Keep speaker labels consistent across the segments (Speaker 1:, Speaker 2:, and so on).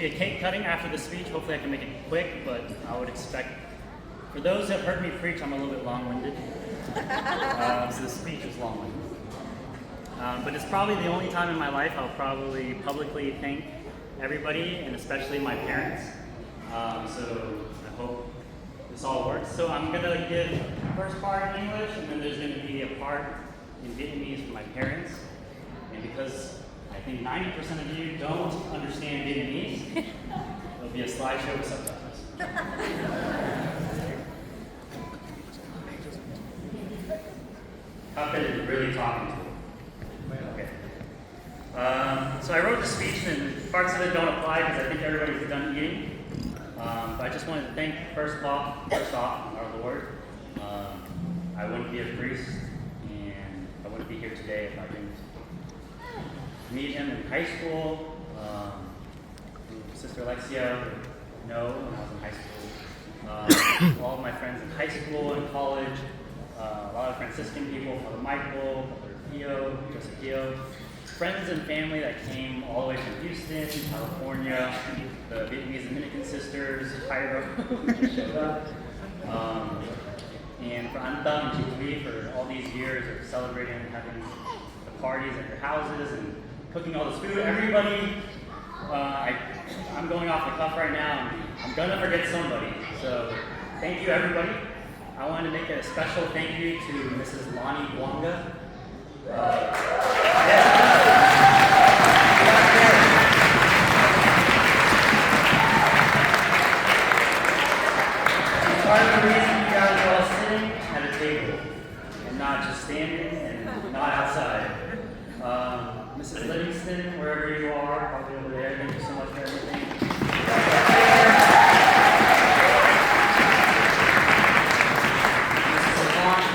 Speaker 1: be a cake cutting after the speech. Hopefully I can make it quick, but I would expect, for those that heard me preach, I'm a little bit long-winded. So the speech is long-winded. But it's probably the only time in my life I'll probably publicly thank everybody, and especially my parents. So I hope this all works. So I'm going to give the first part in English, and then there's going to be a part in Vietnamese for my parents. And because I think 90% of you don't understand Vietnamese, there'll be a slideshow with subtitles. How could it really talking to? Okay. So I wrote the speech, and parts of it don't apply because I think everybody's done eating. But I just wanted to thank first off our Lord. I wouldn't be a priest, and I wouldn't be here today if I didn't meet him in high school. Sister Alexia would know when I was in high school. All of my friends in high school and college. A lot of Franciscan people, Father Michael, Father Pio, Joseph Pio. Friends and family that came all the way from Houston, California, the Vietnamese Dominican sisters, Cairo, who showed up. And for Anta and Chitui for all these years of celebrating and having the parties at your houses and cooking all this food. Everybody, I'm going off the cuff right now, and I'm gonna forget somebody. So thank you, everybody. I wanted to make a special thank you to Mrs. Lonnie Wonga. Part of the reason you guys are all sitting at a table and not just standing and not outside. Mrs. Livingston, wherever you are, probably over there, thank you so much for everything.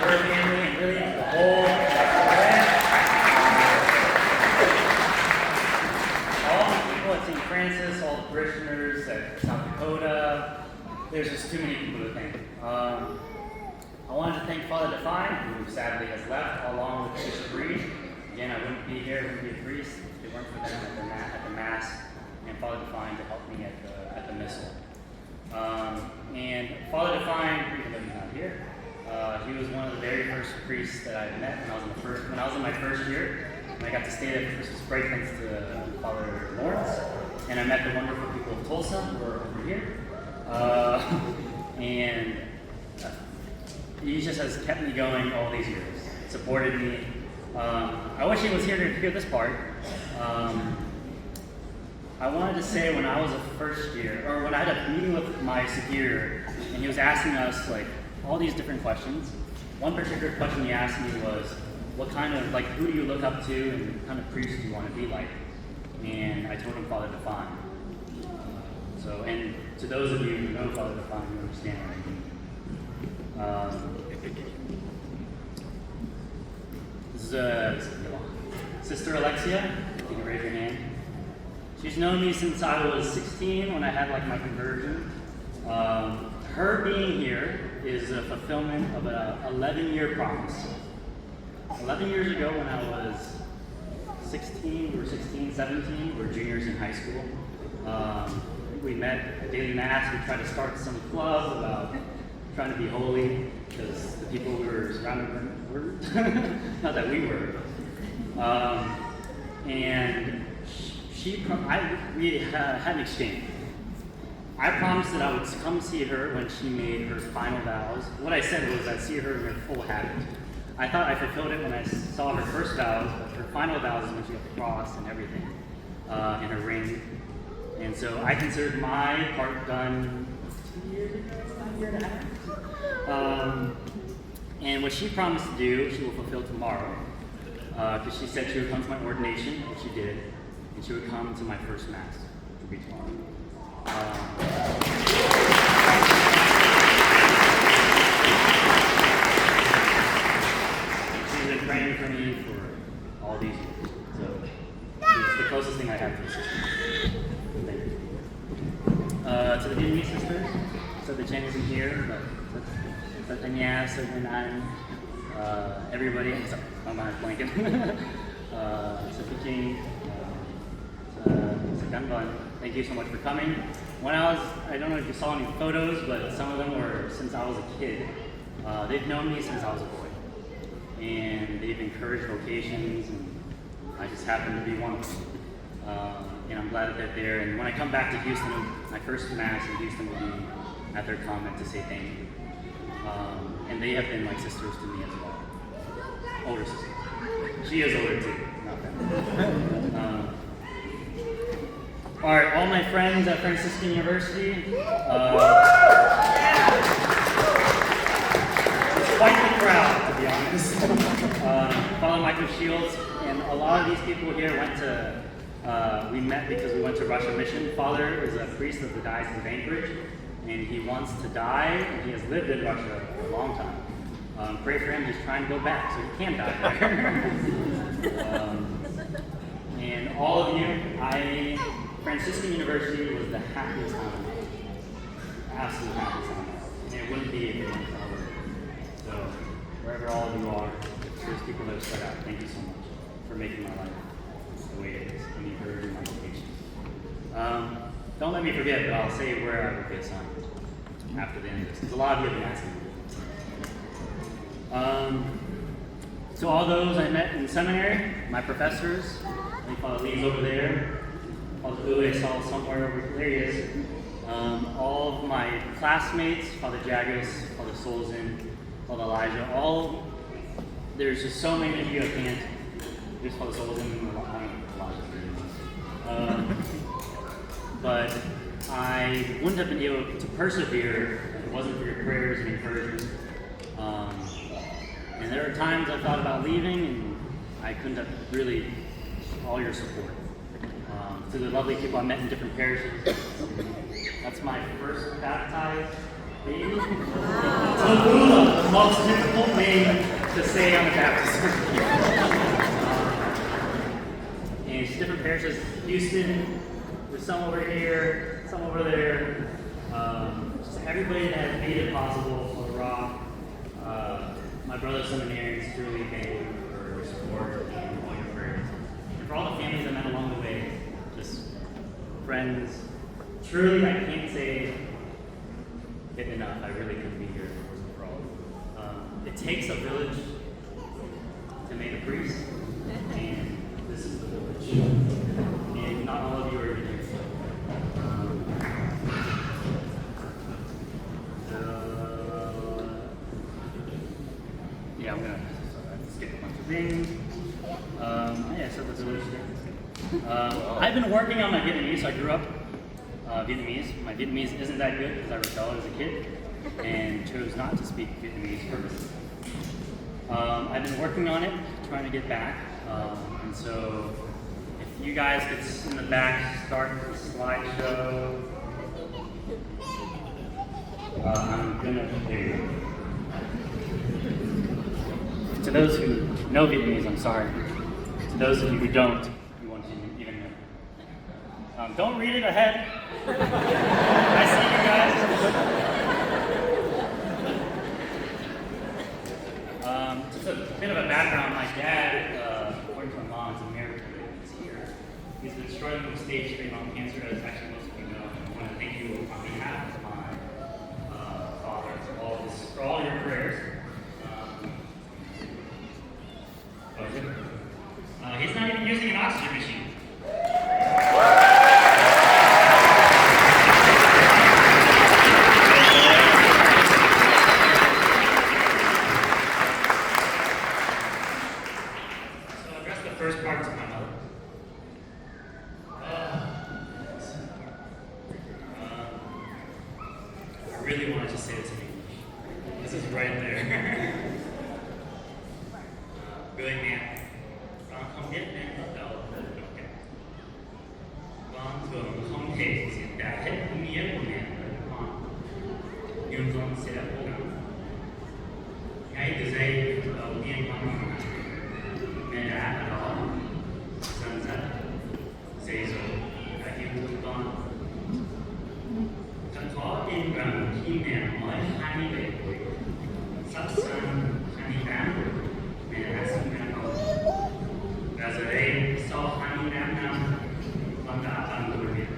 Speaker 1: Her family, and really the whole all the people at St. Francis, all the parishioners at South Dakota. There's just too many people to thank. I wanted to thank Father Define, who sadly has left, along with Bishop Reed. Again, I wouldn't be here, I wouldn't be a priest if it weren't for them at the Mass, and Father Define to help me at the Missal. And Father Define, even though he's not here, he was one of the very first priests that I met when I was in my first year. And I got to stay there for Christmas break thanks to Father Lawrence. And I met the wonderful people of Tulsa, who are over here. And he just has kept me going all these years, supported me. I wish he was here to hear this part. I wanted to say when I was a first year, or when I had a meeting with my superior, and he was asking us like all these different questions. One particular question he asked me was, what kind of, like, who do you look up to and what kind of priest do you want to be like? And I told him Father Define. So, and to those of you who know Father Define, you understand what I mean. This is Sister Alexia. You can raise your hand. She's known me since I was 16 when I had like my conversion. Her being here is a fulfillment of an 11-year promise. 11 years ago when I was 16, we were 16, 17, we were juniors in high school. We met at daily mass. We tried to start some club about trying to be holy because the people we were surrounded were, not that we were. And we had an exchange. I promised that I would come see her when she made her final vows. What I said was I'd see her in her full habit. I thought I fulfilled it when I saw her first vows, but her final vows is when she got the cross and everything, and her ring. And so I considered my part done 2 years ago, about a year and a half. And what she promised to do, she will fulfill tomorrow. Because she said she would come to my ordination, and she did. And she would come to my first Mass, which will be tomorrow. She's been praying for me for all these years. So it's the closest thing I have to a sister. Thank you. To the Vietnamese sisters, so the Chen isn't here, but Tanya, so when I'm everybody, sorry, I'm behind blanket. So King, so Ganban, Thank you so much for coming. I don't know if you saw any photos, but some of them were since I was a kid. They've known me since I was a boy. And they've encouraged vocations, and I just happen to be one of them. And I'm glad that they're there. And when I come back to Houston, my first Mass in Houston will be at their convent to say thank you. And they have been like sisters to me as well. Older sister. She is older too, not that. All right, all my friends at Franciscan University. Quite the crowd, to be honest. Father Michael Shields, and a lot of these people here went to, we met because we went to Russia Mission. Father is a priest of the Diocese of Anchorage, and he wants to die, and he has lived in Russia for a long time. Pray for him, he's trying to go back, so he can die there. And all of you, Franciscan University was the happiest time of my life. Absolute happiest time of my life. And it wouldn't be if it weren't for all of you. So, wherever all of you are, there's people that have stuck out. Thank you so much for making my life the way it is and encouraging my vocation. Don't let me forget, but I'll say where I will be assigned after the end of this, because a lot of you have been asking me. So all those I met in seminary, my professors, I think Father Lee's over there, Father Louis I saw somewhere over there he is. All of my classmates, Father Jagus, Father Solzin, Father Elijah, there's just so many of you I can't, there's Father Solzin and Elijah. But I wouldn't have been able to persevere if it wasn't for your prayers and encouragement. And there are times I thought about leaving, and I couldn't have really all your support. To the lovely people I met in different parishes. That's my first baptized baby. Tallulah, the most difficult name to say on the Baptist. And it's different parishes. Houston, there's some over here, some over there. Just everybody that has made it possible for Rock. My brother seminarians, truly thank you for your support and all your prayers. And for all the families I met along the way, just friends. Truly, I can't say it enough. I really couldn't be here if it wasn't for all of you. It takes a village to make a priest, and this is the village. And not all of you are even here. Yeah, I'm gonna skip a bunch of things. So the village there. I've been working on my Vietnamese. So I grew up Vietnamese. My Vietnamese isn't that good because I rebelled as a kid and chose not to speak Vietnamese purposely. I've been working on it, trying to get back. And so, if you guys could in the back start the slideshow. I'm gonna do. To those who know Vietnamese, I'm sorry. To those of you who don't, we want you to even know. Don't read it ahead. I see you guys. Just a bit of a background. My dad, according to my mom, is a miracle that he's here. He's been struggling with stage 3 lung cancer, as actually most of you know. I want to thank you on behalf of my father for all your prayers. He's not even using an oxygen machine. So I'll address the first part to my mother. I really want to just say this in English. This is right there. Người mẹ, con không biết nên bắt đầu từ đâu cả. Con thường không thể diễn tả hết ý nghĩa của mẹ với con, nhưng con sẽ cố gắng. Ngay từ giây đầu tiên con nói, mẹ đã ở đó, dần dần, dày dỗ và yêu thương con. Thật khó tin rằng khi mẹ mới 27 tuổi, sắp sang 28 tuổi, mẹ đã sinh ra con. Và giờ đây, sau 28 năm, con đã bằng tuổi Việt.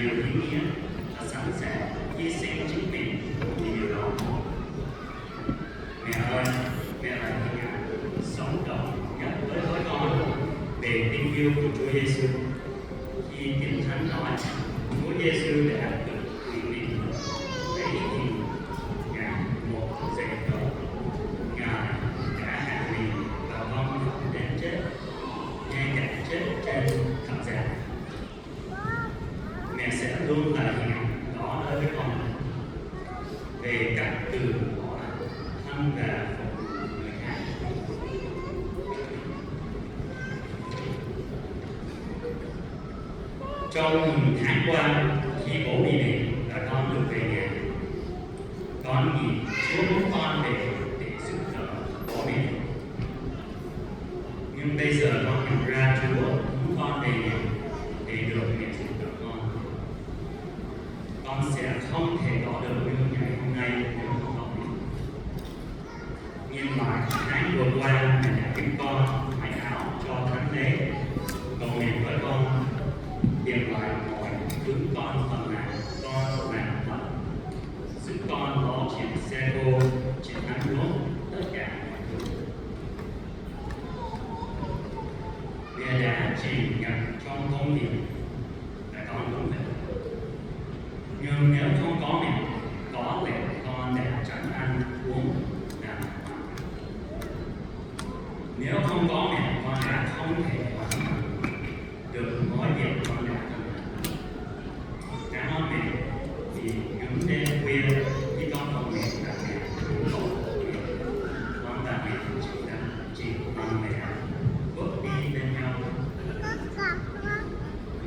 Speaker 2: điều ý nghĩa và sẵn sàng hy sinh chính mình vì điều đó. Mẹ ơi, mẹ là hình ảnh sống động nhất với con về tình yêu của Chúa Giêsu. Khi Kinh Thánh nói Chúa Giêsu đã tự quỳ mình lấy hình Ngài một dạy dỗ, Ngài đã hạ mình vào vong đến chết, ngay cả chết trên thập giá. Mẹ sẽ luôn là hình ảnh đó đối với con về cách từ bỏ thân và phục vụ người khác. Trong một tháng qua, khi bố đi về và con được về nhà, con nhìn Chúa muốn con về để giúp đỡ bố mẹ. Nhưng bây giờ con nhận ra Chúa muốn con về nhà để được mẹ giúp đỡ con. Con sẽ không thể có được như ngày hôm nay nếu không có mẹ. Nhìn lại tháng vừa qua, mẹ đã giúp con mặc áo cho thánh lễ, cầu nguyện với con, hiện lại mọi thứ con phần nào con làm thật, giúp con lo chuyện xe cô, chuyện ăn uống, tất cả mọi thứ. Mẹ đã chỉ nhận trong công việc và con đúng vậy. Nhưng nếu không có mẹ, có lẽ con đã chẳng ăn uống làm. Nếu không có mẹ, con đã không thể hoàn thành được mọi việc con đã làm. Cảm ơn mẹ vì những đêm khuya khi con cầu nguyện và mẹ cũng cầu nguyện, con và mẹ chỉ bằng mẹ bước đi bên nhau.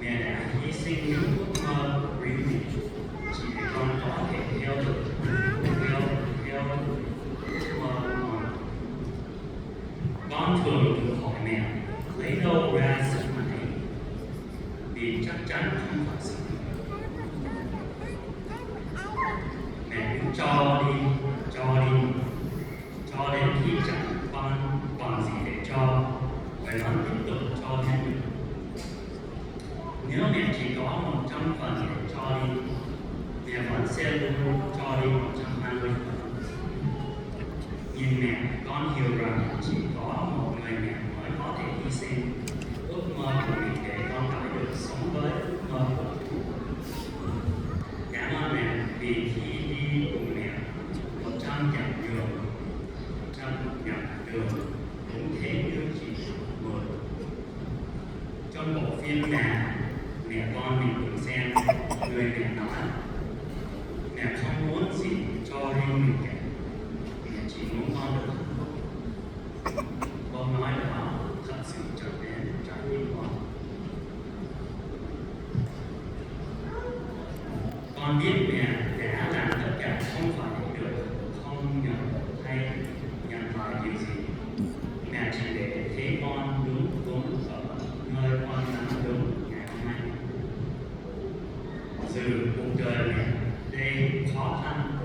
Speaker 2: Mẹ đã hy sinh những ước mơ của riêng mình chỉ để con có thể theo ước mơ của con. Con thường được hỏi mẹ lấy đâu ra sức mạnh ấy, vì chắc chắn không phải sức mạnh. Mẹ cứ cho đến khi chẳng còn gì để cho, và nó tiếp tục cho thêm nữa. Nếu mẹ chỉ có 100% để cho đi, mẹ vẫn sẽ luôn cho đi 120%. Nhìn mẹ, con hiểu rằng chỉ có một người mẹ mới có thể hy sinh ước mơ của mình để con phải được sống với ước mơ của Chúa. Cảm ơn mẹ vì khi đi cùng mẹ 100 dặm đường cũng thế như chỉ 10. Trong bộ phim mẹ con mình cùng xem, người mẹ nói mẹ không muốn gì cho riêng mình cả, mẹ chỉ muốn con được hạnh phúc. Câu nói đó thật sự trở đến trái tim con. Con biết mẹ đã làm tất cả không phải được không nhận hay nhận lại điều gì. Mẹ chỉ để thấy con đúng ở nơi con đang đúng ngày hôm nay. Dù cuộc đời mẹ đây khó khăn,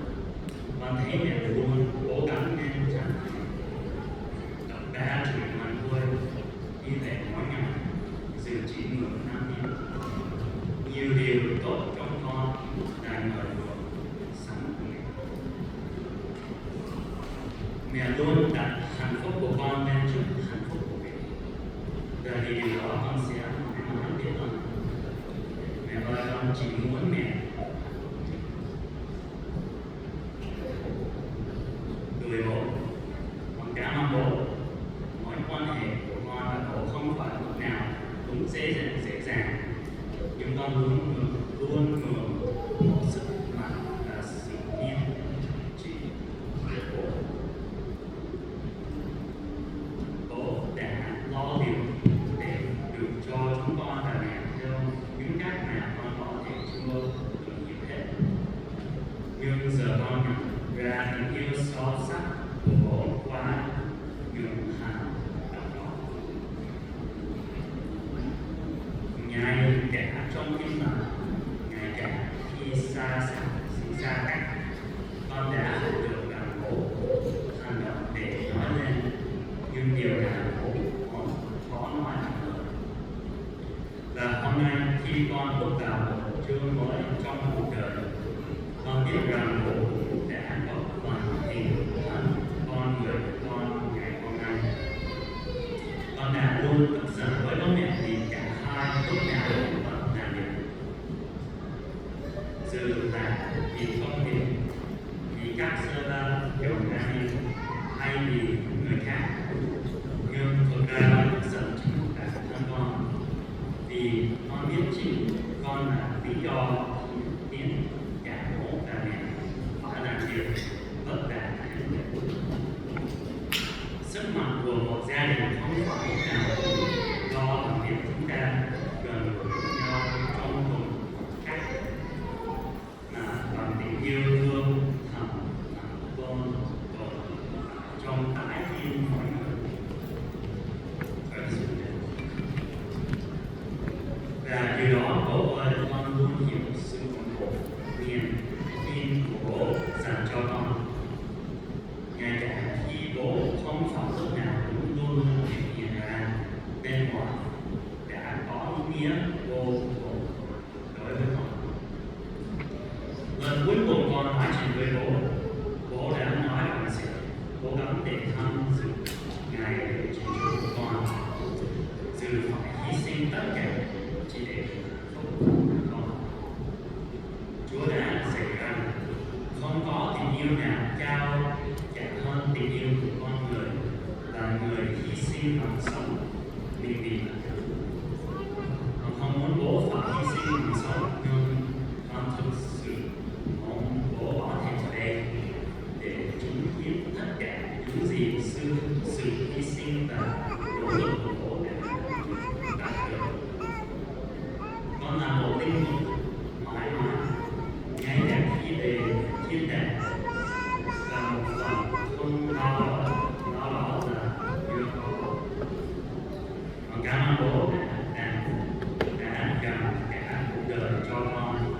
Speaker 2: con thấy mẹ luôn cố gắng nên chẳng đọc 3 chuyện ăn vui, đi lễ mỗi ngày, dù chỉ 10 năm đi. Nhiều điều tốt trong con đang mở cửa sẵn của mẹ. Mẹ luôn đặt hạnh phúc của con lên trước hạnh phúc của mẹ. Và vì điều đó con sẽ mãi mãi biết ơn. Mẹ ơi, con chỉ muốn mẹ cười bố. Con cảm ơn bố. Mối quan hệ của con và bố không phải lúc nào cũng dễ dàng. Nhưng con luôn mượn một sức mạnh và sự nhiên chỉ của bố. Bố đã lo liệu để được cho chúng con và mẹ theo những cách mà con có thể chưa được hiểu hết. Nhưng giờ con nhận ra tình yêu sâu sắc của bố qua những hành động đó. Ngay cả trong tim lòng, ngay cả khi xa cách, con đã học được rằng bố hành động để nói lên những điều là bố khó nói thành lời. Và hôm nay khi con bước vào một chương mới rằng bố đã có hoàn thiện con người con ngày hôm nay. Con đã luôn tức giận với bố mẹ vì cả hai lúc nào cũng bận làm việc. Dù là vì công việc, vì các sơ ba kiểu này hay vì người khác, nhưng thực ra con tức giận chính bản thân con vì con biết chính con là lý do khiến cả bố và mẹ phải làm việc vất vả. Sức mạnh của một gia đình không phải lúc nào do làm việc chúng ta gần gũi nhau trong cùng cách, mà bằng tình yêu thương thầm lặng tôn trong trái tim mọi người. Và điều đó bố ơi, con luôn hiểu sự ủng hộ niềm tin của bố dành cho con. Ngay cả khi bố không phải lúc nào cũng luôn thể hiện ra bên ngoài, đã có ý nghĩa vô cùng đối với con. Lần cuối cùng con nói chuyện với bố, bố đã nói rằng sẽ cố gắng để tham dự ngày lễ chính thức của con, dù phải hy sinh tất cả chỉ để phục vụ con. Chúa đã dạy rằng không có tình yêu nào cao cả hơn tình yêu của con người là người hy sinh mạng sống mình vì tất cả. Con không muốn bố phải hy sinh mạng sống, nhưng con thực sự mong bố có thể ở đây để chứng kiến tất cả những gì sự hy sinh và nỗ lực của bố đã đạt được. Con là một linh mục mãi mãi, ngay cả khi về thiên đàng, là một phần không lo đó là yêu cầu. Con cảm ơn bố đã dành cả cuộc đời cho con.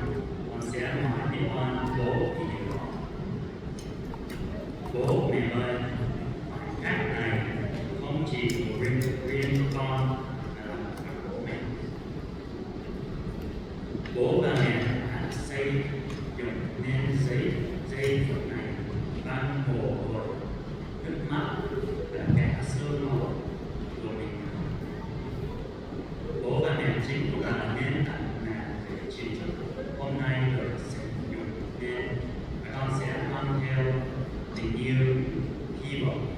Speaker 2: Con sẽ mãi biết ơn bố vì điều đó. Bố mẹ ơi, khoảnh khắc này không chỉ của riêng con mà là của bố mẹ. Bố và mẹ đã xây dựng nên giây phút này bằng mồ hôi, nước mắt và cả sương máu của mình. Bố và mẹ chính là nền tảng mà để chỉ thức hôm nay được sử dụng nên và con sẽ mang theo tình yêu, hy vọng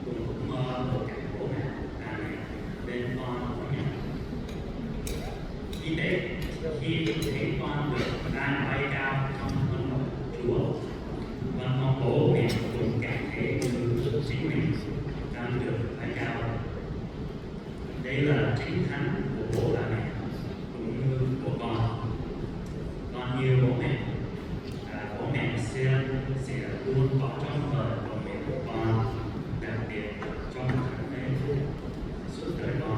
Speaker 2: cùng ước mơ của cả bố mẹ và mẹ bên con mỗi ngày. Khi thấy con được đang bay cao trong thân mật Chúa, con mong bố mẹ cũng cảm thấy như chính mình đang được bay cao. Đây là chính thánh của bố và mẹ cũng như của con. Con yêu bố mẹ và bố mẹ sẽ luôn có trong đời của mẹ của con, đặc biệt trong tháng lễ suốt đời con.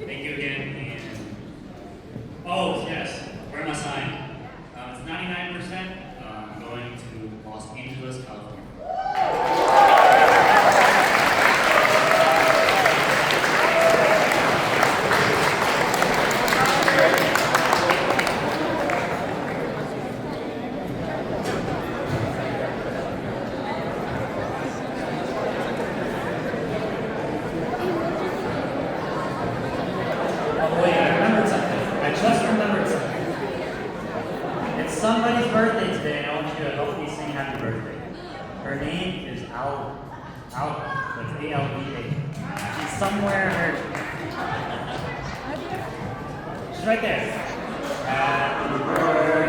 Speaker 2: Thank you again. And oh yes, where am I signing? It's 99%. I'm going to Los Angeles, California.
Speaker 1: Somebody's birthday today, and I want you to help me sing happy birthday. Her name is Alba. That's A-L-B-A. She's somewhere. right there. Happy birthday